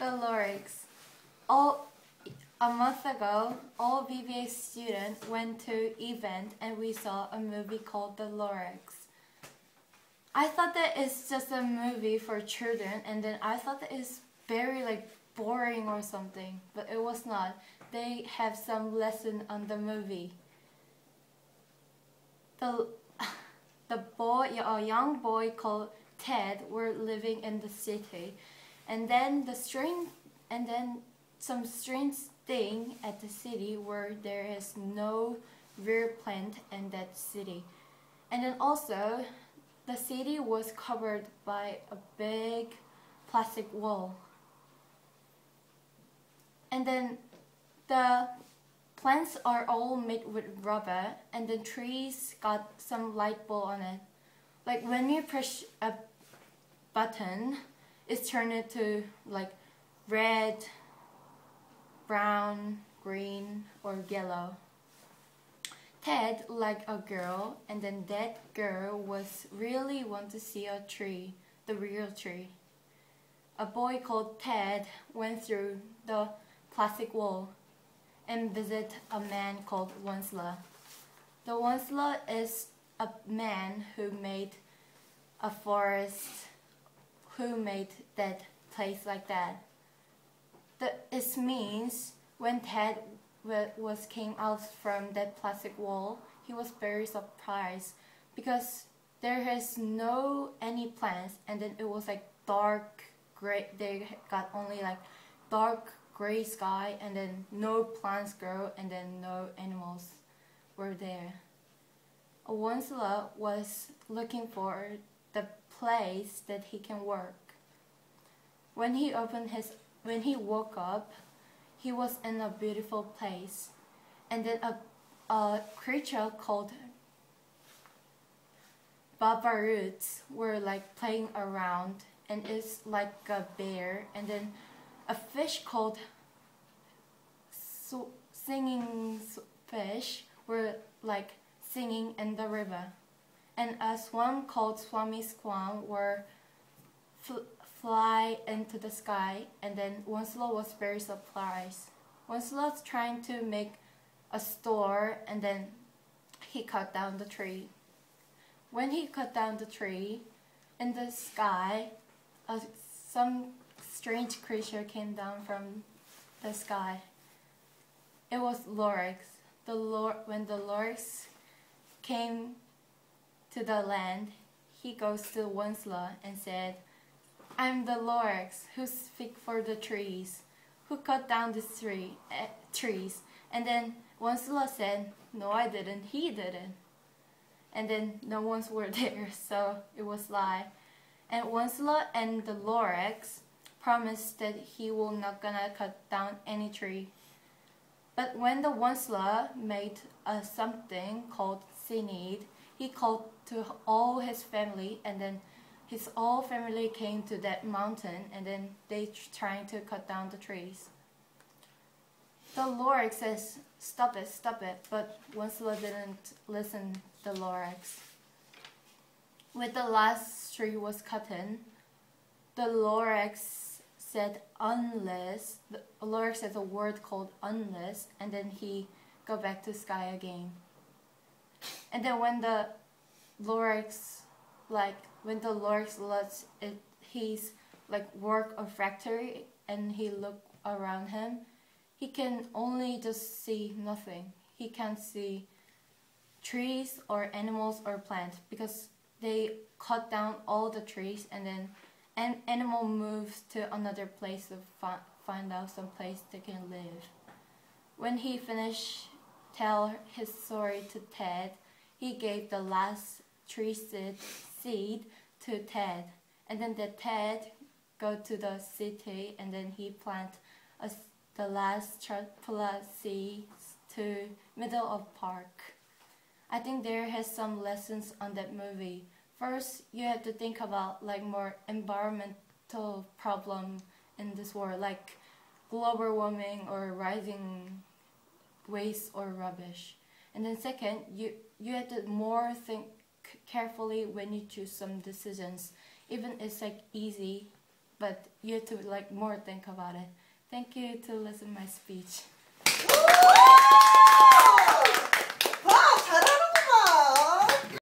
The lyrics. A month ago, all VBA students went to event and we saw a movie called The Lyrics. I thought that it's just a movie for children, and then I thought that it's very boring or something, but it was not. They have some lesson on the movie. A young boy called Ted were living in the city, and then some strange thing at the city where there is no real plant in that city, and then also the city was covered by a big plastic wall, and then the plants are all made with rubber, and the trees got some light bulb on it. Like when you push a button, it's turned into red, brown, green, or yellow. Ted liked a girl, and then that girl was really want to see a tree, the real tree. A boy called Ted went through the plastic wall and visit a man called Wonsler. The Wonsler is a man who made a forest, who made that place like that. It means when Ted came out from that plastic wall, he was very surprised because there is no any plants, and then it was dark gray. They got only dark gray sky, and then no plants grow, and then no animals were there. Wonsler was looking for the place that he can work. When he woke up, he was in a beautiful place, and then a creature called babaroots were playing around, and it's like a bear, and then a fish called singing fish were singing in the river, and a swan called Swami Swan were fly into the sky, and then Wonsler was very surprised. Wonsler's trying to make a store, and then he cut down the tree. When he cut down the tree, in the sky, some strange creature came down from the sky. It was Lorax. When the Lorax came to the land, he goes to Wonsler and said, "I'm the Lorax who speak for the trees, who cut down the trees." And then Wonsler said, "No, I didn't. He didn't." And then no one's were there, so it was lie. And Wonsler and the Lorax promised that he will not gonna cut down any tree. But when the Wonsler made something called seed, he called to all his family, and then his whole family came to that mountain, and then they trying to cut down the trees. The Lorax says, stop it," but Wonsler didn't listen to the Lorax. When the last tree was cut in, the Lorax said unless, the Lorax said a word called unless, and then he go back to sky again. And then when the Lorax lets his work or factory, and he look around him, he can only just see nothing. He can't see trees or animals or plants because they cut down all the trees, and then an animal moves to another place to find out some place they can live. When he finished tell his story to Ted, he gave the last tree seed to Ted, and then the Ted go to the city, and then he plant the last chocolate seeds to middle of park. I think there has some lessons on that movie. First, you have to think about more environmental problem in this world, like global warming or rising waste or rubbish. And then second, you have to more think carefully when you choose some decisions. Even it's easy, but you have to like more think about it. Thank you to listen my speech.